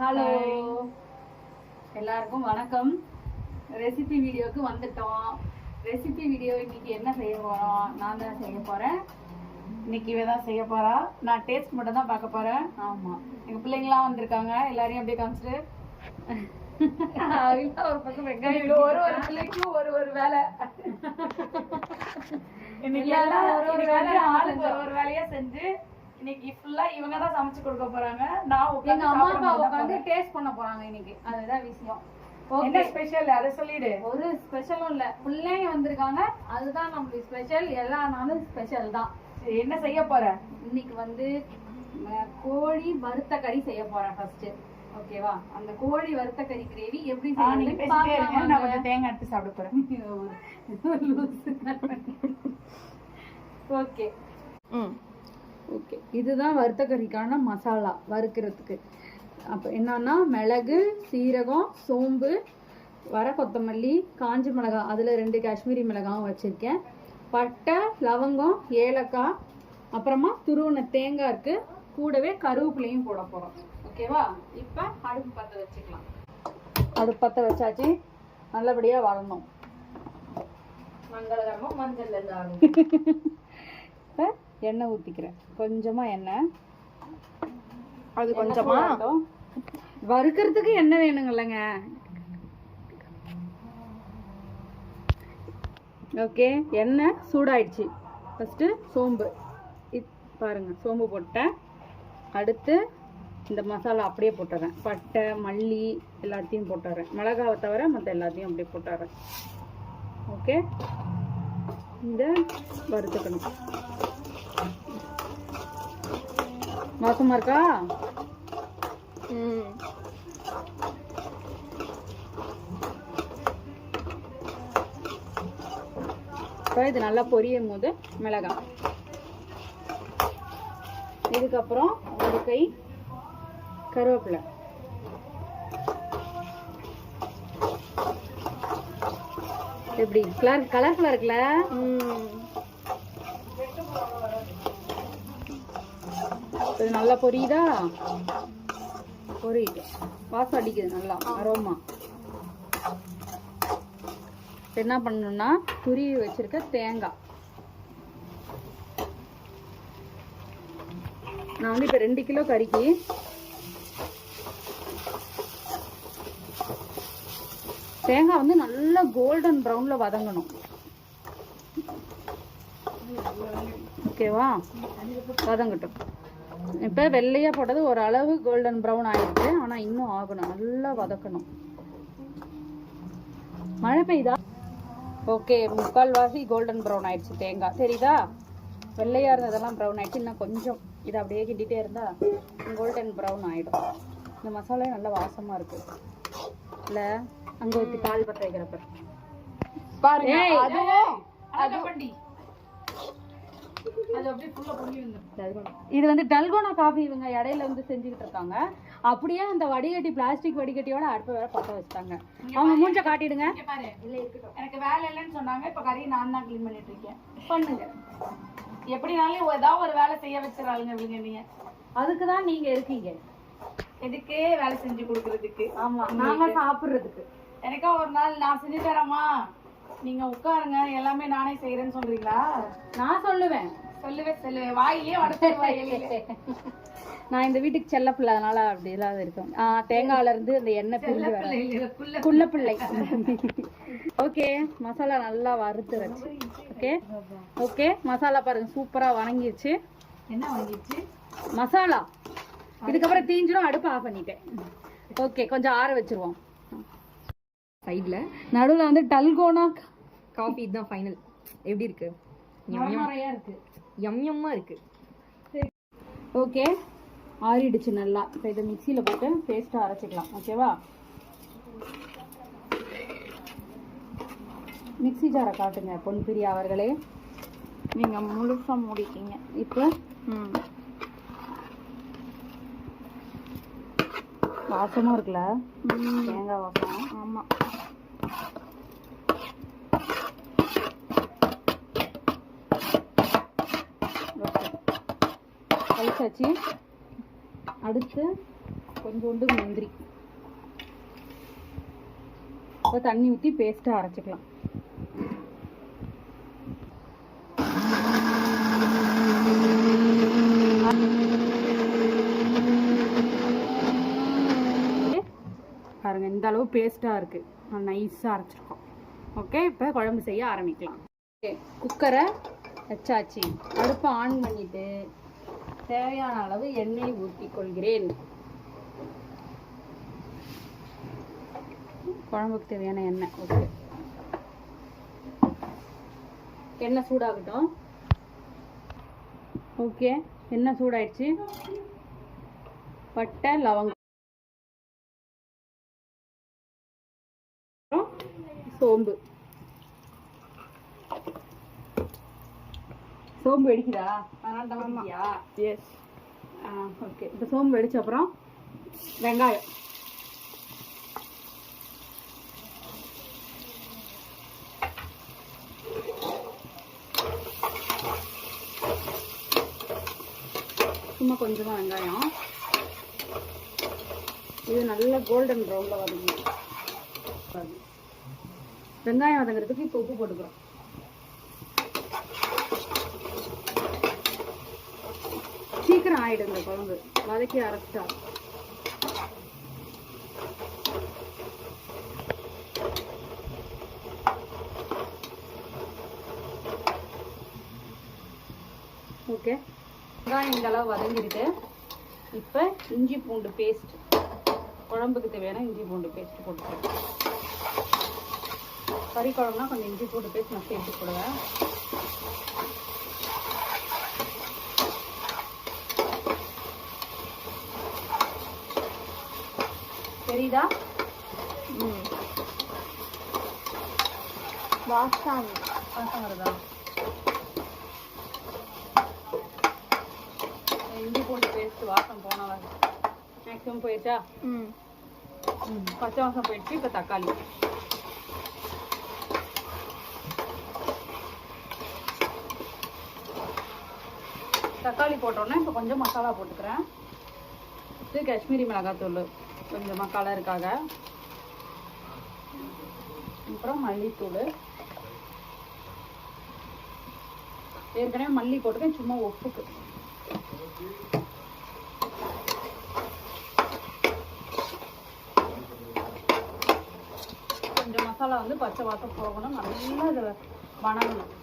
Hello எல்லாருக்கும் வணக்கம். Recipe வீடியோக்கு வந்துட்டோம். ரெசிபி வீடியோ இன்னைக்கு என்ன செய்ய போறோம்? நான் தான் செய்ய போறேன். இன்னைக்கு இவ தான் செய்ய போறா. நான் டேஸ்ட் மட்டும் தான் பார்க்க போறேன். ஆமா, எங்க பிள்ளைங்களாம் வந்திருக்காங்க. எல்லாரையும் அப்படியே காமிச்சிட்டு ஒரு பக்கம் வெங்காயம் ஒரு பிள்ளைக்கும் ஒரு வேலை. இன்னைக்கு எல்லாம் ஒரு வேலையை ஆளுக்கு ஒரு வேலையா செஞ்சு இன்னைக்கு ஃபுல்லா இவங்க தான் சமைச்சு கொடுக்க போறாங்க. நான் எங்க அம்மா அப்பா உட்காந்து டேஸ்ட் பண்ண போறாங்க இன்னைக்கு. அதுதான் விஷயம். என்ன ஸ்பெஷல் அதை சொல்லிடு. ஒரு ஸ்பெஷலும் இல்ல, பிள்ளைங்க வந்திருக்காங்க, அதுதான் நம்மளுக்கு ஸ்பெஷல். எல்லா நாளும் ஸ்பெஷல் தான். என்ன செய்ய போற? இன்னைக்கு வந்து கோழி வறுத்த கறி செய்ய போறேன் ஃபர்ஸ்ட். ஓகேவா? அந்த கோழி வறுத்த கறி கிரேவி எப்படி செய்யணும்னு பார்க்கலாம். நான் கொஞ்சம் தேங்காய் எடுத்து சாப்பிட போறேன். ஓகே ஓகே, இதுதான் வறுத்த கறிக்கான மசாலா வறுக்கிறதுக்கு. அப்போ என்னன்னா மிளகு, சீரகம், சோம்பு, வர கொத்தமல்லி, காஞ்சி மிளகாய், அதில் 2 காஷ்மீரி மிளகாயும் வச்சுருக்கேன், பட்டை, லவங்கம், ஏலக்காய், அப்புறமா துருவன தேங்காய் இருக்கு, கூடவே கருவேப்பிலையும் போட போகிறோம். ஓகேவா? இப்போ அடுப்பு பற்ற வச்சுக்கலாம். அடுப்பு பற்ற வச்சாச்சு. நல்லபடியாக வரணும். மங்களகரமா மஞ்சள் எல்லாம் இப்போ எண்ணெய் ஊற்றிக்கிறேன். கொஞ்சமாக எண்ணெய். அது கொஞ்சமா வறுக்கிறதுக்கு எண்ணெய் வேணுங்கல்லங்க. ஓகே, எண்ணெய் சூடாயிடுச்சு. ஃபஸ்ட்டு சோம்பு பாருங்க, சோம்பு போட்டேன். அடுத்து இந்த மசாலா அப்படியே போட்டுறேன். பட்டை, மல்லி எல்லாத்தையும் போட்டுறேன். மிளகாவை தவிர மற்ற எல்லாத்தையும் அப்படியே போட்டுறேன். ஓகே, இந்த வறுத்துக்கணும். வாசமா இருக்கா? இது நல்லா பொரியும் போது மிளகாய், இதுக்கப்புறம் ஒரு கை கருவேப்பிலை, எப்படி கலர்ஃபுல்லா இருக்குல்ல? இது நல்லா பொரியுதா? பொரியுது, வாசம் அடிக்குது நல்லா, அரோமா. என்ன பண்ணணும்னா துருவி வச்சிருக்க தேங்காய், நான் வந்து இப்போ 2 கிலோ கறிக்கு தேங்காய் வந்து நல்லா கோல்டன் ப்ரௌன்ல வதங்கணும். ஓகேவா? வதங்கட்டும். இப்போ வெள்ளையா போட்டது ஓரளவு கோல்டன் ப்ரௌன் ஆயிடுச்சு, ஆனால் இன்னும் ஆகணும், நல்லா வதக்கணும். மழை பெய்யுதா? ஓகே, 3/4 கோல்டன் ப்ரௌன் ஆயிடுச்சு தேங்காய். தெரியுதா? வெள்ளையா இருந்ததெல்லாம் ப்ரௌன் ஆயிடுச்சு. இன்னும் கொஞ்சம் இதை அப்படியே கிண்டிகிட்டே இருந்தா கோல்டன் ப்ரௌன் ஆயிடும். இந்த மசாலா நல்லா வாசமா இருக்கு இல்ல? அங்க ஊத்தி பால் பற்ற வைக்கிறப்ப பாருங்க. இது வந்து டல்கோனா காஃபி இவங்க இடையில வந்து செஞ்சுக்கிட்டு இருக்காங்க. அப்படியே அந்த வடிகட்டி, பிளாஸ்டிக் வடிகட்டியோட அடுப்ப வேற பற்ற வச்சுட்டாங்க. அவங்க மூஞ்ச காட்டிடுங்க. எனக்கு வேலை இல்லைன்னு சொன்னாங்க. இப்ப கறி நான் தான் கிளீன் பண்ணிட்டு இருக்கேன். பண்ணுங்க, எப்படினாலும் ஏதாவது ஒரு வேலை செய்ய வச்சிடறாங்க இவங்க. நீங்க அதுக்குதான் நீங்க இருக்கீங்க. எதுக்கு வேலை செஞ்சு கொடுக்கறதுக்கு? ஆமா, நாங்க சாப்பிடுறதுக்கு. எனக்கா ஒரு நாள் நான் செஞ்சு தரேம்மா, நீங்க உட்காருங்க, எல்லாமே நானே செய்யறேன்னு சொல்றீங்களா? நான் சொல்லுவேன் வாயிலே வடை. நான் இந்த வீட்டுக்கு செல்ல பிள்ளை, அதனால அப்படி எல்லாம் இருக்கும். தேங்காயில இருந்து அந்த எண்ணெய் பிரிஞ்சு வர குள்ள பிள்ளை. ஓகே, மசாலா நல்லா வறுத்து வச்சு. ஓகே ஓகே, மசாலா பாருங்க சூப்பரா வணங்கிடுச்சு. என்ன வாங்கிடுச்சு? மசாலா. இதுக்கப்புறம் தீஞ்சிடும், அடுப்பு ஆஃப் பண்ணிட்டேன். ஓகே, கொஞ்சம் ஆற வச்சிருவோம். சைடுல நடுவில் வந்து டல்கோனா காஃபி தான் ஃபைனல். எப்படி இருக்கு? நிறையா இருக்கு, யம்யம்மா இருக்கு. ஓகே, ஆறிடுச்சு நல்லா. இப்போ இதை மிக்சியில் போட்டு பேஸ்ட்டாக அரைச்சிக்கலாம். ஓகேவா? மிக்சி ஜாரை காட்டுங்க பொன் பிரியா அவர்களே. நீங்கள் முழுசாக மூடிக்கிங்க. இப்போ வாசமாக இருக்குல்ல? தேங்காய் வாசம். ஆமாம், கழிச்சாச்சு. அடுத்து கொஞ்சோண்டு முந்திரி. இப்போ தண்ணி ஊற்றி பேஸ்ட்டாக அரைச்சிக்கலாம். பாருங்க, இந்த அளவு பேஸ்ட்டாக இருக்குது, நைஸாக அரைச்சிருக்கோம். ஓகே, இப்போ குழம்பு செய்ய ஆரம்பிக்கலாம். ஓகே, குக்கரை வச்சாச்சு. அடுப்பை ஆன் பண்ணிட்டு தேவையான அளவு எண்ணெய் ஊற்றிக் கொள்கிறேன். குழம்புக்கு தேவையான எண்ணெய். ஓகே, எண்ணெய் சூடாகட்டும். ஓகே, எண்ணெய் சூடாயிடுச்சு. பட்டை, லவங்கம், சோம்பு. சோம்பு வெடிக்குதா? எஸ். ஓகே, இப்போ சோம்பு வெடிச்ச அப்புறம் வெங்காயம். சும்மா கொஞ்சமா வெங்காயம். இது நல்ல கோல்டன் ப்ரௌன்ல வருது. வெங்காயம் வதங்கிறதுக்கு இப்போ உப்பு போட்டுக்கிறோம். சீக்கிரம் ஆயிடும் இந்த குழம்பு, வதக்கி அரைச்சிட்டா. ஓகே, வெங்காயம் இந்த அளவு வதங்கிருக்கு. இப்போ இஞ்சி பூண்டு பேஸ்ட், குழம்புக்கு தேவையான இஞ்சி பூண்டு பேஸ்ட் போட்டுக்கிறேன். கறி குழம்புனா கொஞ்சம் இஞ்சி பூண்டு பேஸ்ட் நான் சேர்த்து போடுவேன். தெரியுதா? வாசம் வருதா? இஞ்சி பூண்டு பேஸ்ட் வாசம் போனவா மேக்ஸிமம் போயிடுச்சா? பச்சை வாசம் போயிடுச்சு. இப்போ தக்காளி. தக்காளி போட்டோன்னா இப்போ கொஞ்சம் மசாலா போட்டுக்கிறேன். இது காஷ்மீரி மிளகாத்தூள் கொஞ்சமாக கலருக்காக. அப்புறம் மல்லித்தூள். ஏற்கனவே மல்லி போட்டுக்கேன், சும்மா உப்புக்கு. கொஞ்சம் மசாலா வந்து பச்சை வாசம் போகணும், நல்லா இதை வணங்கணும்.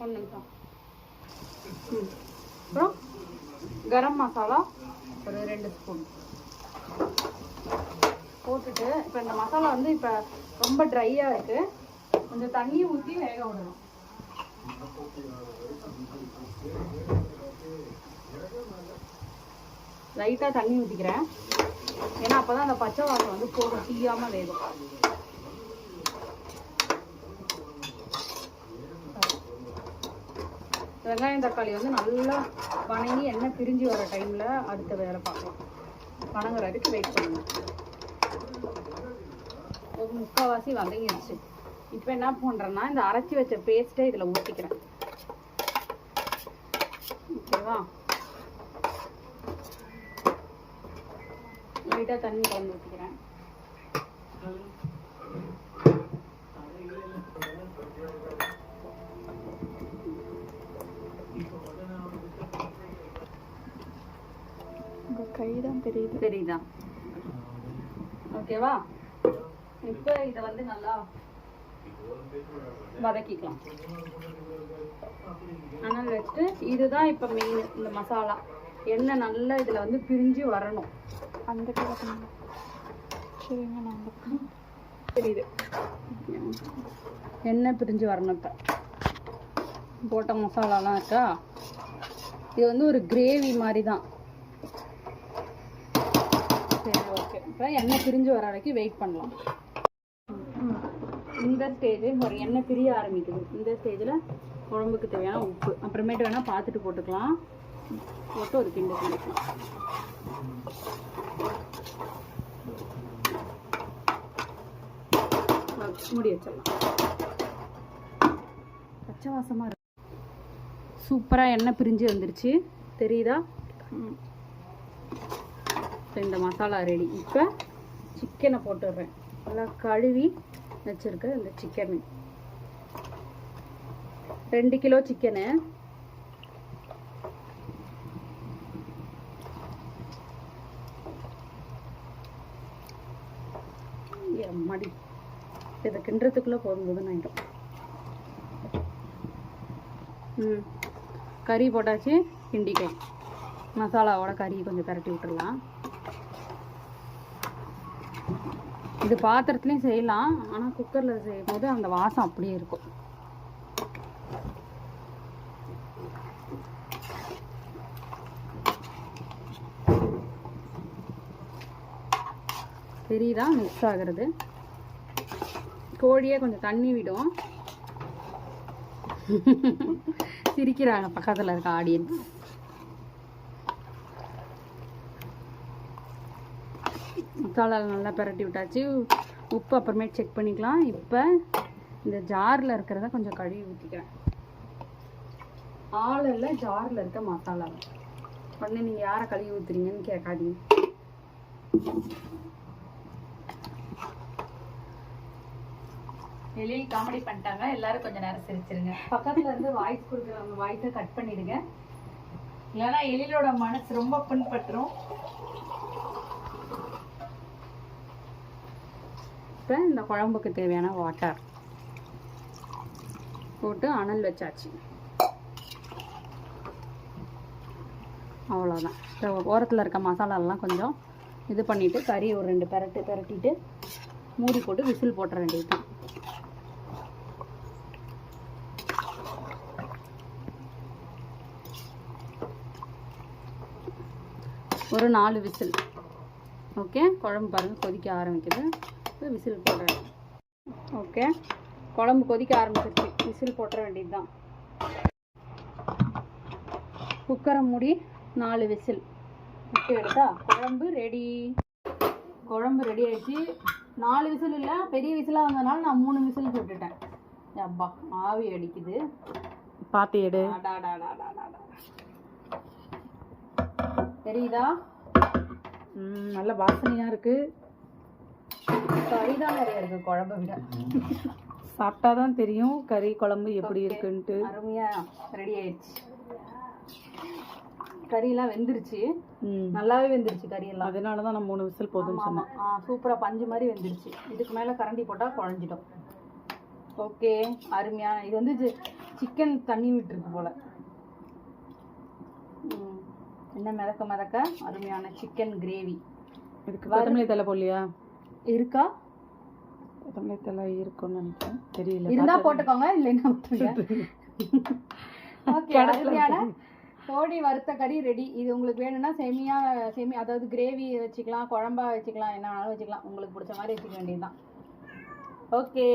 ஒரு நிமிஷம். அப்புறம் கரம் மசாலா ஒரு 2 ஸ்பூன் போட்டுட்டு, இப்போ இந்த மசாலா வந்து இப்போ ரொம்ப ட்ரையாக இருக்குது, கொஞ்சம் தண்ணி ஊற்றி வேக விடணும். லைட்டாக தண்ணி ஊற்றிக்கிறேன், ஏன்னா அப்போ தான் அந்த பச்சை வாசம் வந்து போடும், தீயாமல் வேகும். வெங்காயம் தக்காளி வந்து நல்லா வணங்கி எண்ணெய் பிரிஞ்சு வர டைமில் அடுத்த வேலை பார்க்கலாம். வணங்குற வரைக்கும் வெயிட் பண்ணணும். ஒரு முக்கால்வாசி வதங்கிடுச்சு. இப்போ என்ன பண்ணுறேன்னா, இந்த அரைச்சி வச்ச பேஸ்ட்டை இதில் ஊற்றிக்கிறேன். ஓகேவா? லைட்டாக தண்ணி கலந்து ஊற்றிக்கிறேன். கைதான் தெரியுதா? ஓகேவா? இப்போ இதை வந்து நல்லா வதக்கிக்கலாம். ஆனால் வச்சுட்டு இதுதான் இப்போ மெயின். இந்த மசாலா எண்ணெய் நல்லா இதில் வந்து பிரிஞ்சு வரணும். அந்த சரிங்க, நான் தெரியுது, எண்ணெய் பிரிஞ்சு வரணும். இப்போ போட்ட மசாலாலாம் இருக்கா, இது வந்து ஒரு கிரேவி மாதிரி தான். சரி, ஓகே. இப்போ எண்ணெய் பிரிஞ்சு வர வரைக்கும் வெயிட் பண்ணலாம். இந்த ஸ்டேஜ் ஒரு எண்ணெய் பிரிய ஆரம்பிக்குது. இந்த ஸ்டேஜில் குழம்புக்கு தேவையான உப்பு அப்புறமேட்டு வேணால் பார்த்துட்டு போட்டுக்கலாம். போட்டு ஒரு கிண்டு கிண்டிக்கலாம். மூடி வச்சிடலாம். பச்சை வாசமாக இருக்கு. சூப்பராக எண்ணெய் பிரிஞ்சு வந்துருச்சு, தெரியுதா? ஸோ இந்த மசாலா ரெடி. இப்போ சிக்கனை போட்டுடுறேன். நல்லா கழுவி வச்சுருக்க இந்த சிக்கனு 2 கிலோ சிக்கனு. மடி இதை கிண்டுறதுக்குள்ளே போதும்போதுன்னு ஆகிடும். கறி போட்டாச்சு, கிண்டிக்கலாம். மசாலாவோட கறி கொஞ்சம் பரட்டி விட்டுடலாம். இது பாத்திரத்துலேயும் செய்யலாம், ஆனால் குக்கரில் செய்யும் போது அந்த வாசம் அப்படியே இருக்கும். தெரியுதா மிக்ஸ் ஆகிறது? கோழியே கொஞ்சம் தண்ணி விடும். சிரிக்கிறாங்க பக்கத்தில் இருக்க ஆடியன்ஸ். மசாலா நல்லா பரட்டி விட்டாச்சு. உப்பு அப்புறமேட்டு செக் பண்ணிக்கலாம். இப்போ இந்த ஜாரில் இருக்கிறத கொஞ்சம் கழுவி ஊற்றிக்கிறேன். ஆளில் ஜாரில் இருக்க மசாலா உடனே நீங்கள் யாரை கழுவி ஊற்றுறீங்கன்னு கேட்காதீங்க. வெளியே காமெடி பண்ணிட்டாங்க, எல்லாரும் கொஞ்சம் நேரம் சிரிச்சிருங்க. பக்கத்தில் இருந்து வாய்ஸ் கொடுக்குறவங்க வாய்ஸை கட் பண்ணிடுங்க, இல்லைன்னா எழிலோட மனசு ரொம்ப புண்பட்டுரும். இப்போ இந்த குழம்புக்கு தேவையான வாட்டர் போட்டு அனல் வச்சாச்சு. அவ்வளோதான். இப்போ ஓரத்தில் இருக்க மசாலாலாம் கொஞ்சம் இது பண்ணிவிட்டு கறி ஒரு 2 பெரட்டிட்டு மூடி போட்டு விசில் போட்டுற வேண்டியது தான். ஒரு 4 விசில். ஓகே, குழம்பு பாருங்கள் கொதிக்க ஆரம்பிக்குது. இப்போ விசில் போடுறேன். ஓகே, குழம்பு கொதிக்க ஆரம்பிச்சிருச்சு. விசில் போட்டுற வேண்டியது தான். குக்கரை மூடி 4 விசில் விட்டு எடுத்தா குழம்பு ரெடி. குழம்பு ரெடி ஆயிடுச்சு. 4 விசில் இல்லை, பெரிய விசிலாக வந்ததுனால நான் 3 விசில் போட்டுட்டேன். அப்பா ஆவி அடிக்குது, பார்த்து எடு. தெரியுதா? நல்ல வாசனையாக இருக்குது. கறி தான் நிறைய இருக்குது குழம்பை விட. சாப்பிட்டா தான் தெரியும் கறி குழம்பு எப்படி இருக்குன்ட்டு. அருமையாக ரெடி ஆயிடுச்சு. கறியெல்லாம் வெந்துருச்சு, நல்லாவே வெந்துருச்சு கறியெல்லாம். அதனால தான் நான் 3 விசில் போதும்னு சொன்னேன். சூப்பராக பஞ்சு மாதிரி வெந்துருச்சு. இதுக்கு மேலே கரண்டி போட்டால் குழஞ்சிடும். ஓகே, அருமையான. இது வந்து சிக்கன் தண்ணி விட்டுருக்கு போல். என்ன மிதக்க அருமையான சிக்கன் கிரேவி. இதுக்கு கொத்தமல்லி தலை போடலையா? இருக்கா? கொத்தமல்லி தலை இருக்குன்னு நினைக்கிறேன், தெரியல. இருந்தால் போட்டுக்கோங்க, இல்லைன்னா விட்டுருங்க. ஓகே, அருமையான கோழி வறுத்த கறி ரெடி. இது உங்களுக்கு வேணும்னா செமியா அதாவது கிரேவி வச்சுக்கலாம், குழம்பா வச்சுக்கலாம், என்ன வேணாலும் வச்சுக்கலாம். உங்களுக்கு பிடிச்ச மாதிரி வச்சுக்க வேண்டியது தான். ஓகே.